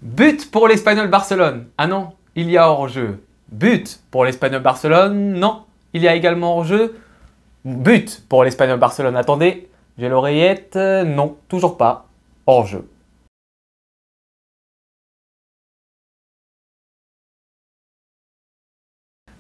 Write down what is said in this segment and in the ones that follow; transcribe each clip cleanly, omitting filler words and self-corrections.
But pour l'Espagnol Barcelone. Ah non, il y a hors-jeu. But pour l'Espagnol Barcelone. Non, il y a également hors-jeu. But pour l'Espagnol Barcelone. Attendez, j'ai l'oreillette. Non, toujours pas. Hors-jeu.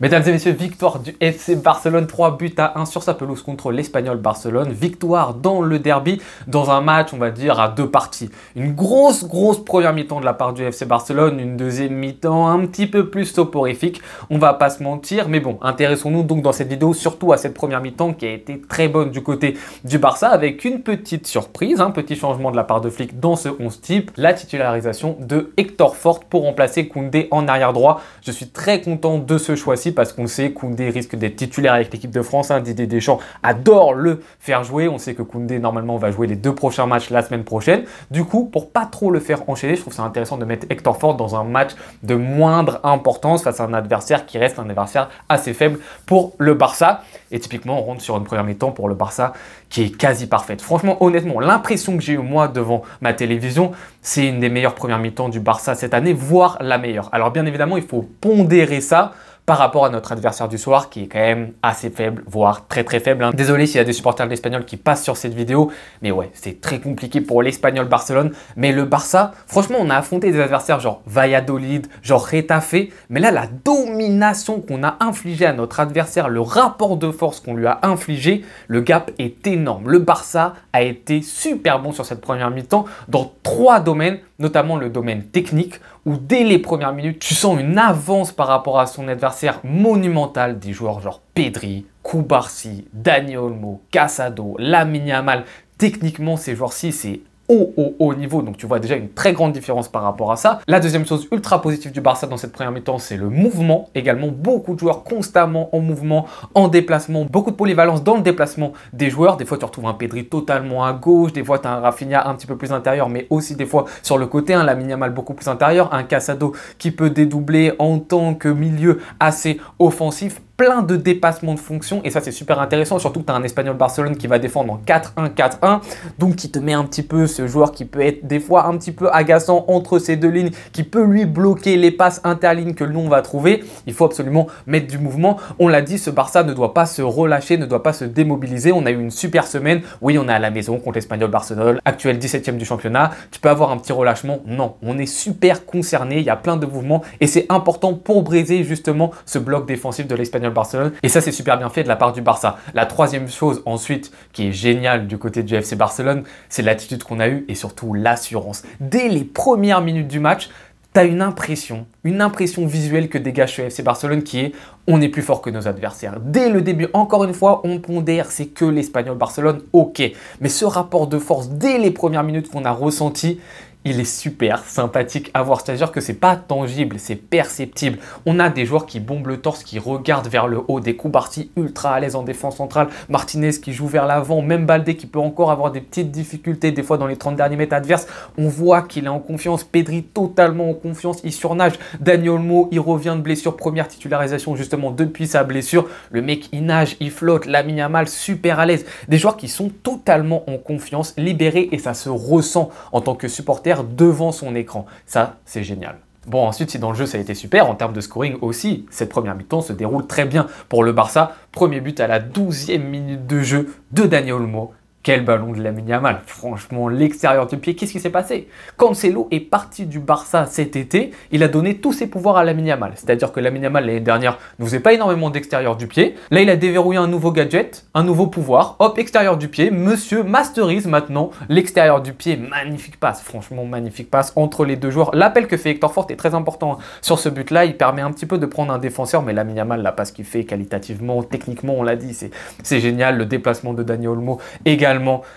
Mesdames et messieurs, victoire du FC Barcelone, 3 buts à 1 sur sa pelouse contre l'Espagnol Barcelone. Victoire dans le derby, dans un match, on va dire, à deux parties. Une grosse première mi-temps de la part du FC Barcelone, une deuxième mi-temps un petit peu plus soporifique, on va pas se mentir. Mais bon, intéressons-nous donc dans cette vidéo surtout à cette première mi-temps qui a été très bonne du côté du Barça, avec une petite surprise, un petit changement de la part de Flick dans ce 11 type, la titularisation de Hector Fort pour remplacer Koundé en arrière droit. Je suis très content de ce choix-ci, parce qu'on sait que Koundé risque d'être titulaire avec l'équipe de France. Didier Deschamps adore le faire jouer. On sait que Koundé normalement va jouer les 2 prochains matchs la semaine prochaine. Du coup, pour pas trop le faire enchaîner, je trouve ça intéressant de mettre Hector Fort dans un match de moindre importance face à un adversaire qui reste un adversaire assez faible pour le Barça. Et typiquement, on rentre sur une première mi-temps pour le Barça qui est quasi parfaite. Franchement, honnêtement, l'impression que j'ai eu moi devant ma télévision, c'est une des meilleures premières mi-temps du Barça cette année, voire la meilleure. Alors bien évidemment, il faut pondérer ça par rapport à notre adversaire du soir qui est quand même assez faible, voire très faible. Désolé s'il y a des supporters de l'Espagnol qui passent sur cette vidéo, mais ouais, c'est très compliqué pour l'Espagnol Barcelone. Mais le Barça, franchement, on a affronté des adversaires genre Valladolid, genre Getafe, mais là, la domination qu'on a infligée à notre adversaire, le rapport de force qu'on lui a infligé, le gap est énorme. Le Barça a été super bon sur cette première mi-temps dans 3 domaines, notamment le domaine technique, où dès les premières minutes, tu sens une avance par rapport à son adversaire monumental, des joueurs genre Pedri, Cubarsí, Dani Olmo, Casado, Lamine Yamal. Techniquement, ces joueurs-ci, c'est haut niveau, donc tu vois déjà une très grande différence par rapport à ça. La deuxième chose ultra positive du Barça dans cette première mi-temps, c'est le mouvement. Également, beaucoup de joueurs constamment en mouvement, en déplacement, beaucoup de polyvalence dans le déplacement des joueurs. Des fois, tu retrouves un Pedri totalement à gauche, des fois, tu as un Rafinha un petit peu plus intérieur, mais aussi des fois sur le côté, un Lamine Yamal beaucoup plus intérieur, un Casado qui peut dédoubler en tant que milieu assez offensif. Plein de dépassements de fonctions et ça c'est super intéressant, surtout que tu as un Espagnol Barcelone qui va défendre en 4-1-4-1, donc qui te met un petit peu ce joueur qui peut être des fois un petit peu agaçant entre ces deux lignes, qui peut lui bloquer les passes interlignes que l'on va trouver. Il faut absolument mettre du mouvement. On l'a dit, ce Barça ne doit pas se relâcher, ne doit pas se démobiliser. On a eu une super semaine. Oui, on est à la maison contre l'Espagnol Barcelone, actuel 17e du championnat. Tu peux avoir un petit relâchement. Non, on est super concerné. Il y a plein de mouvements et c'est important pour briser justement ce bloc défensif de l'Espagnol Barcelone. Et ça, c'est super bien fait de la part du Barça. La troisième chose ensuite qui est géniale du côté du FC Barcelone, c'est l'attitude qu'on a eue et surtout l'assurance. Dès les premières minutes du match, tu as une impression visuelle que dégage ce FC Barcelone qui est on est plus fort que nos adversaires. Dès le début, encore une fois, on pondère, c'est que l'Espagnol Barcelone, ok. Mais ce rapport de force dès les premières minutes qu'on a ressenti, il est super sympathique à voir. C'est-à-dire que c'est pas tangible, c'est perceptible. On a des joueurs qui bombent le torse, qui regardent vers le haut, des Cubarsí ultra à l'aise en défense centrale, Martinez qui joue vers l'avant, même Baldé qui peut encore avoir des petites difficultés des fois dans les 30 derniers mètres adverses. On voit qu'il est en confiance, Pedri totalement en confiance, il surnage. Dani Olmo, il revient de blessure, première titularisation justement depuis sa blessure. Le mec, il nage, il flotte, Lamine Yamal super à l'aise. Des joueurs qui sont totalement en confiance, libérés et ça se ressent en tant que supporter devant son écran. Ça, c'est génial. Bon, ensuite, si dans le jeu, ça a été super, en termes de scoring aussi, cette première mi-temps se déroule très bien pour le Barça. Premier but à la 12e minute de jeu de Dani Olmo. Quel ballon de Lamine Yamal. Franchement, l'extérieur du pied, qu'est-ce qui s'est passé? Cancelo est parti du Barça cet été, il a donné tous ses pouvoirs à Lamine Yamal. C'est-à-dire que Lamine Yamal, l'année dernière, ne faisait pas énormément d'extérieur du pied. Là, il a déverrouillé un nouveau gadget, un nouveau pouvoir. Hop, extérieur du pied. Monsieur masterise maintenant l'extérieur du pied. Magnifique passe, franchement, magnifique passe entre les deux joueurs. L'appel que fait Hector Fort est très important sur ce but-là. Il permet un petit peu de prendre un défenseur, mais Lamine Yamal, la passe qu'il fait qualitativement, techniquement, on l'a dit, c'est génial. Le déplacement de Dani Olmo également.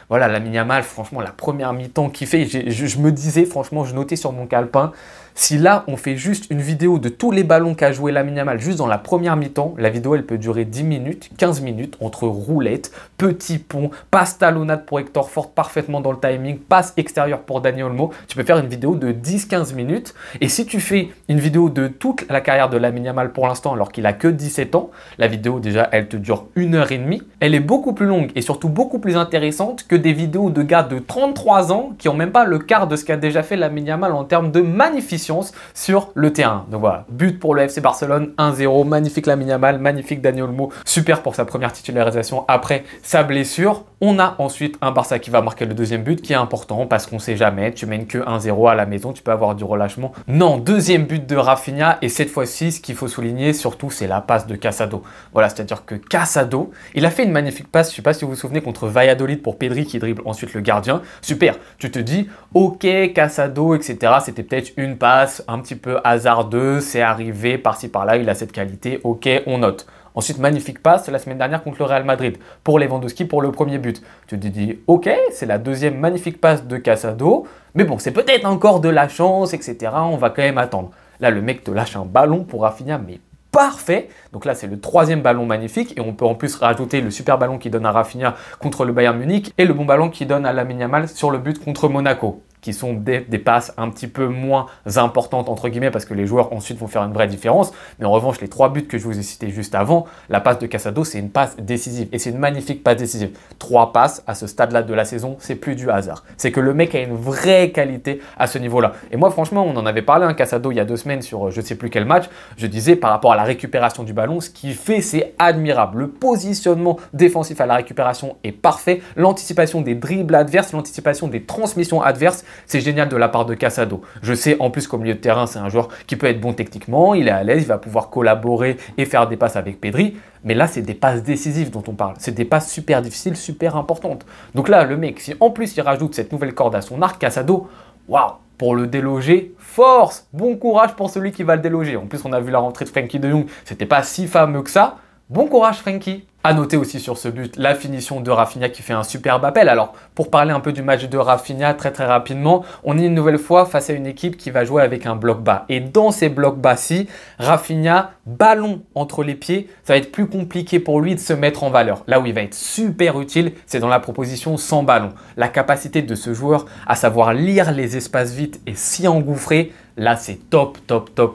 Voilà, Lamine Yamal, franchement, la première mi-temps qu'il fait, je me disais, franchement, je notais sur mon calepin, si là, on fait juste une vidéo de tous les ballons qu'a joué Lamine Yamal juste dans la première mi-temps, la vidéo, elle peut durer 10 minutes, 15 minutes, entre roulettes, petits ponts, passe talonnade pour Hector Fort, parfaitement dans le timing, passe extérieure pour Dani Olmo. Tu peux faire une vidéo de 10-15 minutes. Et si tu fais une vidéo de toute la carrière de Lamine Yamal pour l'instant, alors qu'il a que 17 ans, la vidéo, déjà, elle te dure 1h30. Elle est beaucoup plus longue et surtout beaucoup plus intéressante intéressantes que des vidéos de gars de 33 ans qui n'ont même pas le quart de ce qu'a déjà fait Lamine Yamal en termes de magnificence sur le terrain. Donc voilà, but pour le FC Barcelone, 1-0, magnifique Lamine Yamal, magnifique Dani Olmo, super pour sa première titularisation après sa blessure. On a ensuite un Barça qui va marquer le deuxième but qui est important parce qu'on sait jamais, tu mènes que 1-0 à la maison, tu peux avoir du relâchement. Non, deuxième but de Rafinha et cette fois-ci, ce qu'il faut souligner surtout, c'est la passe de Casado. Voilà, c'est-à-dire que Casado, il a fait une magnifique passe, je ne sais pas si vous vous souvenez, contre Valladolid pour Pedri qui dribble ensuite le gardien. Super, tu te dis, ok, Casado, etc. C'était peut-être une passe un petit peu hasardeuse, c'est arrivé par-ci par-là, il a cette qualité, ok, on note. Ensuite, magnifique passe la semaine dernière contre le Real Madrid pour Lewandowski pour le premier but. Tu te dis, ok, c'est la deuxième magnifique passe de Casado, mais bon, c'est peut-être encore de la chance, etc. On va quand même attendre. Là, le mec te lâche un ballon pour Rafinha, mais parfait. Donc là, c'est le troisième ballon magnifique et on peut en plus rajouter le super ballon qu'il donne à Rafinha contre le Bayern Munich et le bon ballon qu'il donne à Lamine Yamal sur le but contre Monaco, qui sont des passes un petit peu moins importantes entre guillemets parce que les joueurs ensuite vont faire une vraie différence. Mais en revanche, les trois buts que je vous ai cités juste avant, la passe de Casado, c'est une passe décisive et c'est une magnifique passe décisive. 3 passes à ce stade-là de la saison, c'est plus du hasard. C'est que le mec a une vraie qualité à ce niveau-là. Et moi, franchement, on en avait parlé un Casado il y a 2 semaines sur je ne sais plus quel match. Je disais par rapport à la récupération du ballon, ce qu'il fait, c'est admirable. Le positionnement défensif à la récupération est parfait. L'anticipation des dribbles adverses, l'anticipation des transmissions adverses, c'est génial de la part de Casado. Je sais en plus qu'au milieu de terrain, c'est un joueur qui peut être bon techniquement, il est à l'aise, il va pouvoir collaborer et faire des passes avec Pedri. Mais là, c'est des passes décisives dont on parle. C'est des passes super difficiles, super importantes. Donc là, le mec, si en plus il rajoute cette nouvelle corde à son arc, Casado, waouh! Pour le déloger, force! Bon courage pour celui qui va le déloger. En plus, on a vu la rentrée de Frenkie de Jong, c'était pas si fameux que ça. Bon courage Frenkie! À noter aussi sur ce but, la finition de Rafinha qui fait un superbe appel. Alors, pour parler un peu du match de Rafinha très rapidement, on est une nouvelle fois face à une équipe qui va jouer avec un bloc bas. Et dans ces blocs bas-ci, Rafinha, ballon entre les pieds, ça va être plus compliqué pour lui de se mettre en valeur. Là où il va être super utile, c'est dans la proposition sans ballon. La capacité de ce joueur à savoir lire les espaces vides et s'y engouffrer, là, c'est top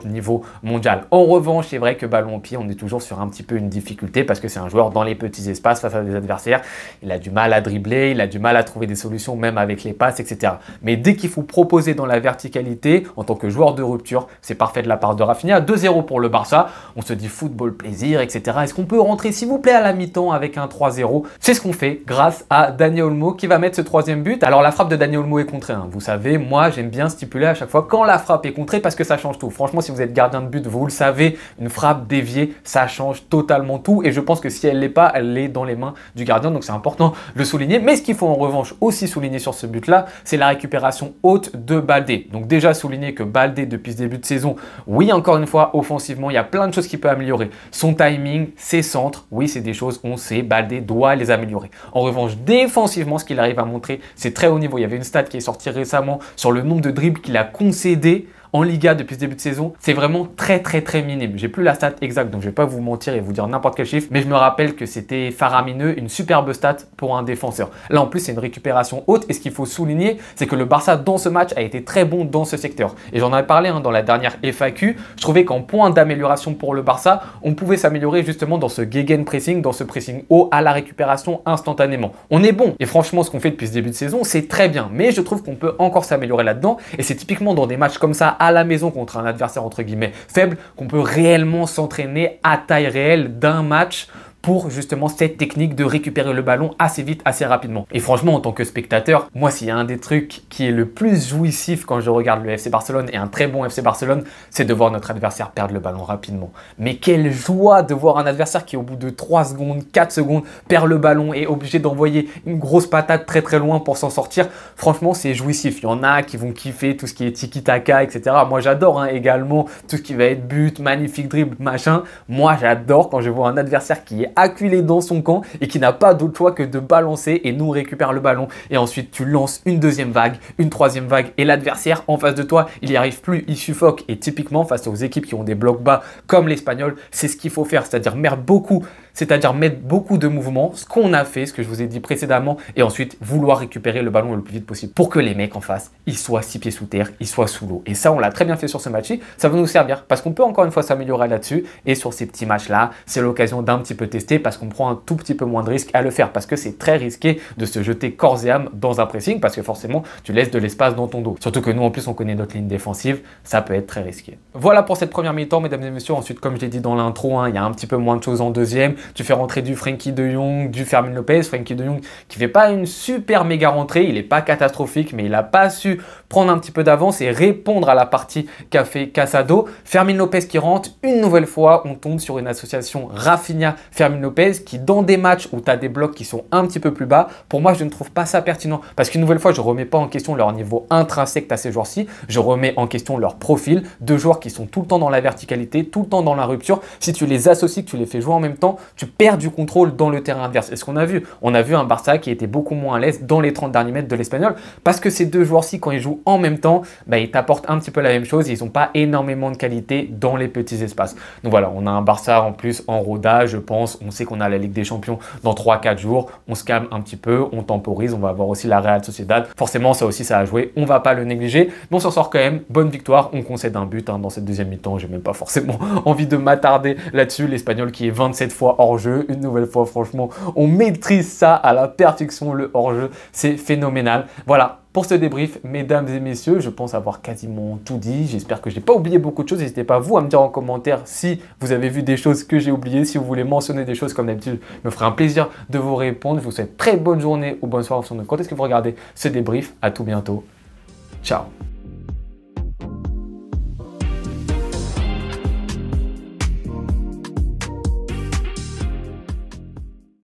niveau mondial. En revanche, c'est vrai que ballon au pied, on est toujours sur un petit peu une difficulté parce que c'est un joueur dans les petits espaces face à des adversaires. Il a du mal à dribbler, il a du mal à trouver des solutions même avec les passes, etc. Mais dès qu'il faut proposer dans la verticalité, en tant que joueur de rupture, c'est parfait de la part de Rafinha. 2-0 pour le Barça. On se dit football, plaisir, etc. Est-ce qu'on peut rentrer, s'il vous plaît, à la mi-temps avec un 3-0? C'est ce qu'on fait grâce à Dani Olmo qui va mettre ce troisième but. Alors, la frappe de Dani Olmo est contrée. Vous savez, moi, j'aime bien stipuler à chaque fois quand la frappe est contrée parce que ça change tout. Franchement, si vous êtes gardien de but, vous le savez, une frappe déviée, ça change totalement tout. Et je pense que si elle l'est pas, elle est dans les mains du gardien. Donc, c'est important de le souligner. Mais ce qu'il faut en revanche aussi souligner sur ce but-là, c'est la récupération haute de Baldé. Donc, déjà souligner que Baldé, depuis ce début de saison, oui, encore une fois, offensivement, il y a plein de choses qu'il peut améliorer. Son timing, ses centres, oui, c'est des choses, on sait, Baldé doit les améliorer. En revanche, défensivement, ce qu'il arrive à montrer, c'est très haut niveau. Il y avait une stat qui est sortie récemment sur le nombre de dribbles qu'il a concédé en Liga depuis ce début de saison, c'est vraiment très minime. J'ai plus la stat exacte, donc je vais pas vous mentir et vous dire n'importe quel chiffre, mais je me rappelle que c'était faramineux, une superbe stat pour un défenseur. Là en plus c'est une récupération haute et ce qu'il faut souligner, c'est que le Barça dans ce match a été très bon dans ce secteur. Et j'en avais parlé dans la dernière FAQ, je trouvais qu'en point d'amélioration pour le Barça, on pouvait s'améliorer justement dans ce gegenpressing, dans ce pressing haut à la récupération instantanément. On est bon et franchement ce qu'on fait depuis ce début de saison, c'est très bien, mais je trouve qu'on peut encore s'améliorer là-dedans et c'est typiquement dans des matchs comme ça à la maison contre un adversaire entre guillemets faible qu'on peut réellement s'entraîner à taille réelle d'un match pour justement cette technique de récupérer le ballon assez vite, assez rapidement. Et franchement, en tant que spectateur, moi, s'il y a un des trucs qui est le plus jouissif quand je regarde le FC Barcelone et un très bon FC Barcelone, c'est de voir notre adversaire perdre le ballon rapidement. Mais quelle joie de voir un adversaire qui, au bout de 3 secondes, 4 secondes, perd le ballon et est obligé d'envoyer une grosse patate très loin pour s'en sortir. Franchement, c'est jouissif. Il y en a qui vont kiffer tout ce qui est tiki-taka, etc. Moi, j'adore également tout ce qui va être but, magnifique dribble, machin. Moi, j'adore quand je vois un adversaire qui est acculé dans son camp et qui n'a pas d'autre choix que de balancer et nous récupère le ballon et ensuite tu lances une deuxième vague, une troisième vague et l'adversaire en face de toi, il n'y arrive plus, il suffoque. Et typiquement face aux équipes qui ont des blocs bas comme l'Espagnol, c'est ce qu'il faut faire, c'est-à-dire mettre beaucoup de mouvements, ce qu'on a fait, ce que je vous ai dit précédemment, et ensuite vouloir récupérer le ballon le plus vite possible pour que les mecs en face, ils soient 6 pieds sous terre, ils soient sous l'eau. Et ça, on l'a très bien fait sur ce match-ci, ça va nous servir parce qu'on peut encore une fois s'améliorer là-dessus et sur ces petits matchs-là, c'est l'occasion d'un petit peu tester tester parce qu'on prend un tout petit peu moins de risque à le faire, parce que c'est très risqué de se jeter corps et âme dans un pressing parce que forcément tu laisses de l'espace dans ton dos. Surtout que nous en plus on connaît notre ligne défensive, ça peut être très risqué. Voilà pour cette première mi-temps mesdames et messieurs. Ensuite comme je l'ai dit dans l'intro, il y a un petit peu moins de choses en deuxième. Tu fais rentrer du Frenkie de Jong, du Fermin Lopez. Frenkie de Jong qui fait pas une super méga rentrée, il n'est pas catastrophique mais il n'a pas su prendre un petit peu d'avance et répondre à la partie qu'a fait Casado. Fermin Lopez qui rentre, une nouvelle fois on tombe sur une association Rafinha-Fermin Lopez qui dans des matchs où tu as des blocs qui sont un petit peu plus bas, pour moi je ne trouve pas ça pertinent parce qu'une nouvelle fois je ne remets pas en question leur niveau intrinsèque à ces joueurs-ci, je remets en question leur profil, deux joueurs qui sont tout le temps dans la verticalité, tout le temps dans la rupture. Si tu les associes, que tu les fais jouer en même temps, tu perds du contrôle dans le terrain adverse. Et ce qu'on a vu, on a vu un Barça qui était beaucoup moins à l'aise dans les 30 derniers mètres de l'Espagnol parce que ces deux joueurs-ci quand ils jouent en même temps, ils t'apportent un petit peu la même chose, ils n'ont pas énormément de qualité dans les petits espaces. Donc voilà, on a un Barça en plus en rodage, je pense, on sait qu'on a la Ligue des Champions dans 3-4 jours, on se calme un petit peu, on temporise, on va avoir aussi la Real Sociedad. Forcément, ça aussi, ça a joué, on va pas le négliger, mais on s'en sort quand même. Bonne victoire, on concède un but dans cette deuxième mi-temps. J'ai même pas forcément envie de m'attarder là-dessus. L'Espagnol qui est 27 fois hors-jeu, une nouvelle fois, franchement, on maîtrise ça à la perfection, le hors-jeu, c'est phénoménal. Voilà. Pour ce débrief, mesdames et messieurs, je pense avoir quasiment tout dit. J'espère que je n'ai pas oublié beaucoup de choses. N'hésitez pas vous à me dire en commentaire si vous avez vu des choses que j'ai oubliées. Si vous voulez mentionner des choses comme d'habitude, me ferait un plaisir de vous répondre. Je vous souhaite très bonne journée ou bonne soirée en fonction de quand est-ce que vous regardez ce débrief. À tout bientôt. Ciao.